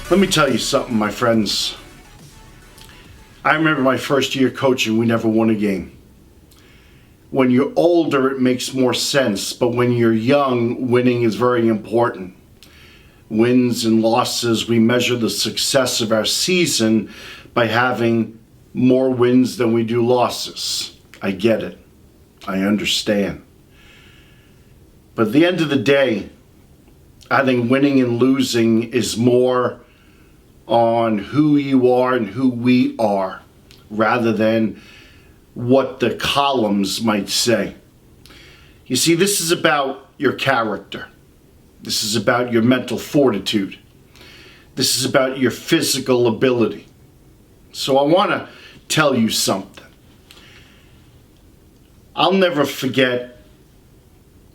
Let me tell you something, my friends. I remember my first year coaching, we never won a game. When you're older, it makes more sense, but when you're young, winning is very important. Wins and losses, we measure the success of our season by having more wins than we do losses. I get it. I understand. But at the end of the day, I think winning and losing is more on who you are and who we are, rather than what the columns might say. You see, this is about your character. This is about your mental fortitude. This is about your physical ability. So I want to tell you something. I'll never forget,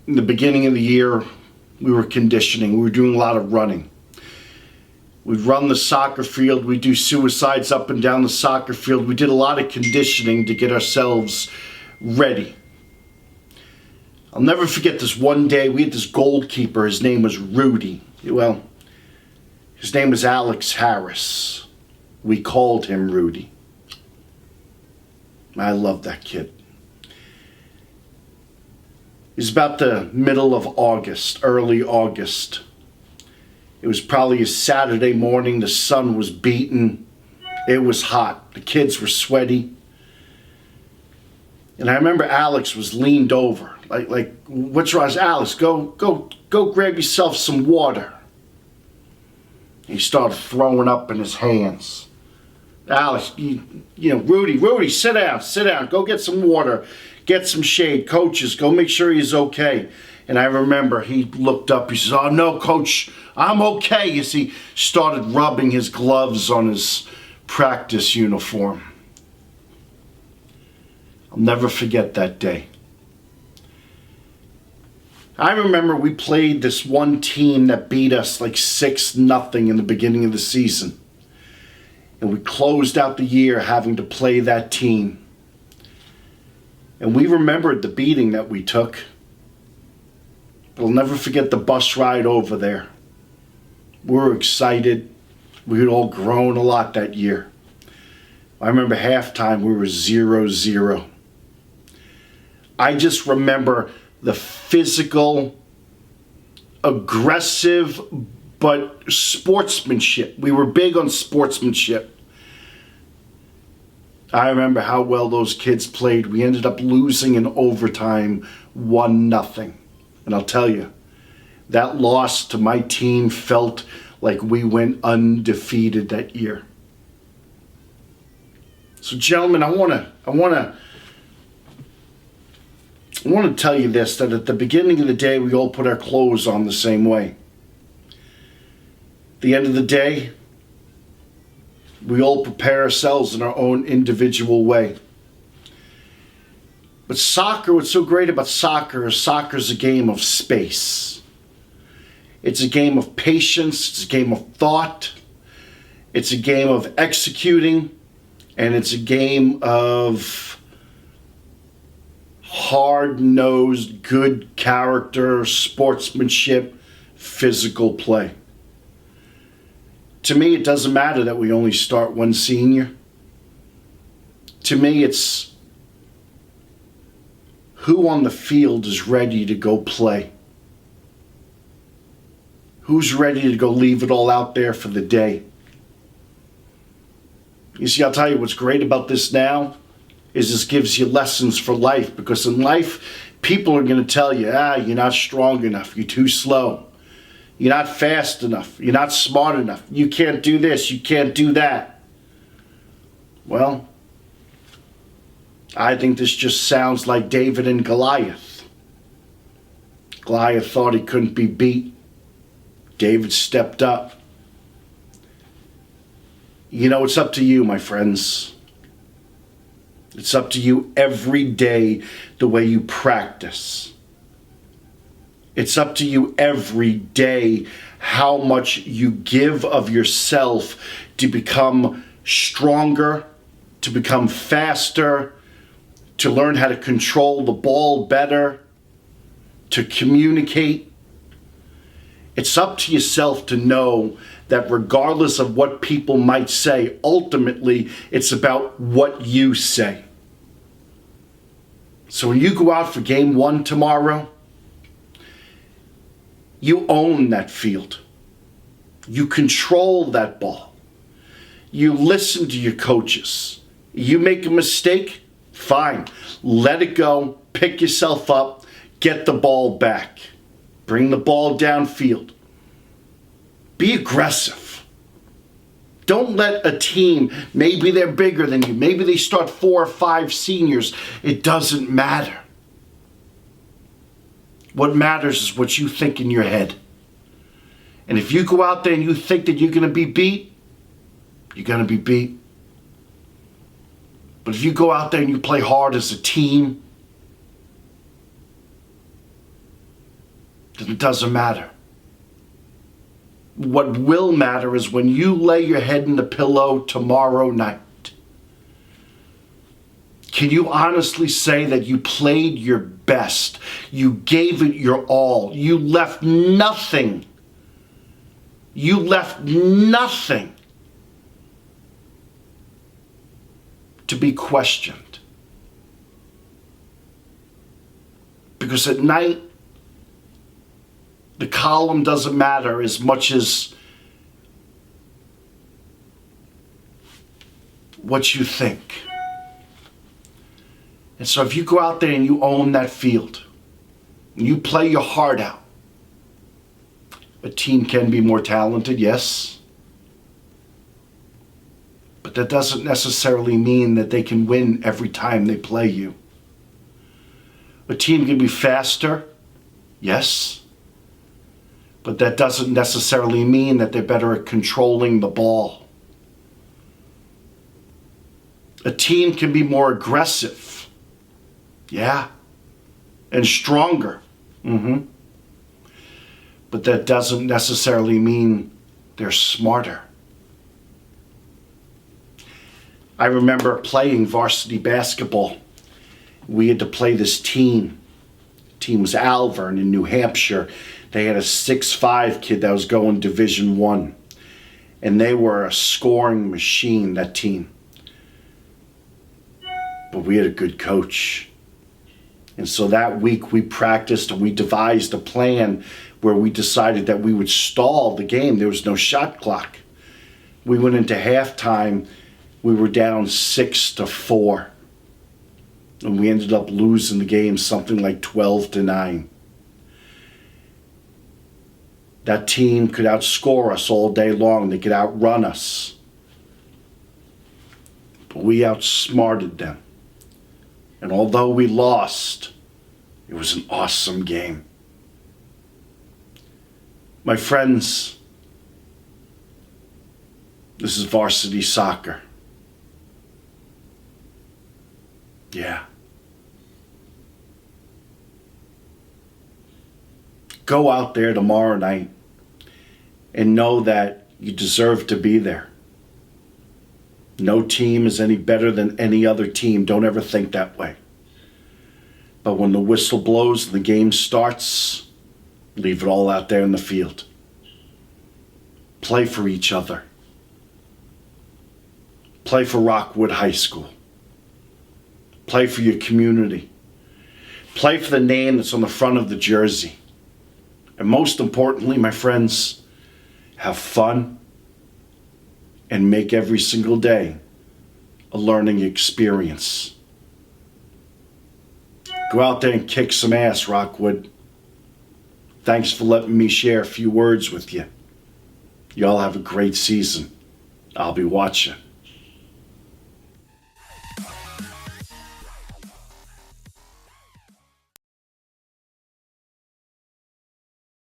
in the beginning of the year, we were conditioning. We were doing a lot of running. We'd run the soccer field. We'd do suicides up and down the soccer field. We did a lot of conditioning to get ourselves ready. I'll never forget this one day. We had this goalkeeper. His name was Rudy. Well, his name was Alex Harris. We called him Rudy. I love that kid. It was about the middle of August, early August. It was probably a Saturday morning. The sun was beating. It was hot. The kids were sweaty. And I remember Alex was leaned over. Like, what's wrong? Alex, go grab yourself some water. He started throwing up in his hands. Alex, Rudy, sit down. Go get some water. Get some shade. Coaches, go make sure he's okay. And I remember he looked up. He says, "Oh, no, Coach, I'm okay." As he started rubbing his gloves on his practice uniform. I'll never forget that day. I remember we played this one team that beat us like 6-0 in the beginning of the season. And we closed out the year having to play that team. And we remembered the beating that we took. But I'll never forget the bus ride over there. We were excited. We had all grown a lot that year. I remember halftime we were 0-0. I just remember the physical, aggressive, but sportsmanship. We were big on sportsmanship. I remember how well those kids played. We ended up losing in overtime 1-0. And I'll tell you, that loss to my team felt like we went undefeated that year. So gentlemen, I want to tell you this, that at the beginning of the day, we all put our clothes on the same way. At the end of the day, we all prepare ourselves in our own individual way. But soccer, what's so great about soccer is a game of space. It's a game of patience. It's a game of thought. It's a game of executing. And it's a game of hard-nosed, good character, sportsmanship, physical play. To me, it doesn't matter that we only start one senior. To me, it's who on the field is ready to go play. Who's ready to go leave it all out there for the day. You see, I'll tell you what's great about this now is this gives you lessons for life, because in life, people are going to tell you, you're not strong enough, you're too slow, you're not fast enough, you're not smart enough, you can't do this, you can't do that. Well, I think this just sounds like David and Goliath. Goliath thought he couldn't be beat. David stepped up. You know, it's up to you, my friends. It's up to you every day, the way you practice. It's up to you every day how much you give of yourself to become stronger, to become faster, to learn how to control the ball better, to communicate. It's up to yourself to know that regardless of what people might say, ultimately it's about what you say. So when you go out for game 1 tomorrow, you own that field. You control that ball. You listen to your coaches. You make a mistake, fine. Let it go. Pick yourself up. Get the ball back. Bring the ball downfield. Be aggressive. Don't let a team, maybe they're bigger than you, maybe they start 4 or 5 seniors. It doesn't matter. What matters is what you think in your head. And if you go out there and you think that you're going to be beat, you're going to be beat. But if you go out there and you play hard as a team, then it doesn't matter. What will matter is when you lay your head in the pillow tomorrow night, can you honestly say that you played your best? You gave it your all. You left nothing. You left nothing to be questioned. Because at night, the column doesn't matter as much as what you think. And so if you go out there and you own that field, and you play your heart out, a team can be more talented, yes. But that doesn't necessarily mean that they can win every time they play you. A team can be faster, yes. But that doesn't necessarily mean that they're better at controlling the ball. A team can be more aggressive. Yeah. And stronger. But that doesn't necessarily mean they're smarter. I remember playing varsity basketball. We had to play this team. The team was Alvern in New Hampshire. They had a 6'5" kid that was going Division I. And they were a scoring machine, that team. But we had a good coach. And so that week we practiced and we devised a plan where we decided that we would stall the game. There was no shot clock. We went into halftime. We were down 6-4. And we ended up losing the game something like 12-9. That team could outscore us all day long. They could outrun us. But we outsmarted them. And although we lost, it was an awesome game. My friends, this is varsity soccer. Yeah. Go out there tomorrow night and know that you deserve to be there. No team is any better than any other team. Don't ever think that way. But when the whistle blows and the game starts, leave it all out there in the field. Play for each other. Play for Rockwood High School. Play for your community. Play for the name that's on the front of the jersey. And most importantly, my friends, have fun and make every single day a learning experience. Go out there and kick some ass, Rockwood. Thanks for letting me share a few words with you. Y'all have a great season. I'll be watching.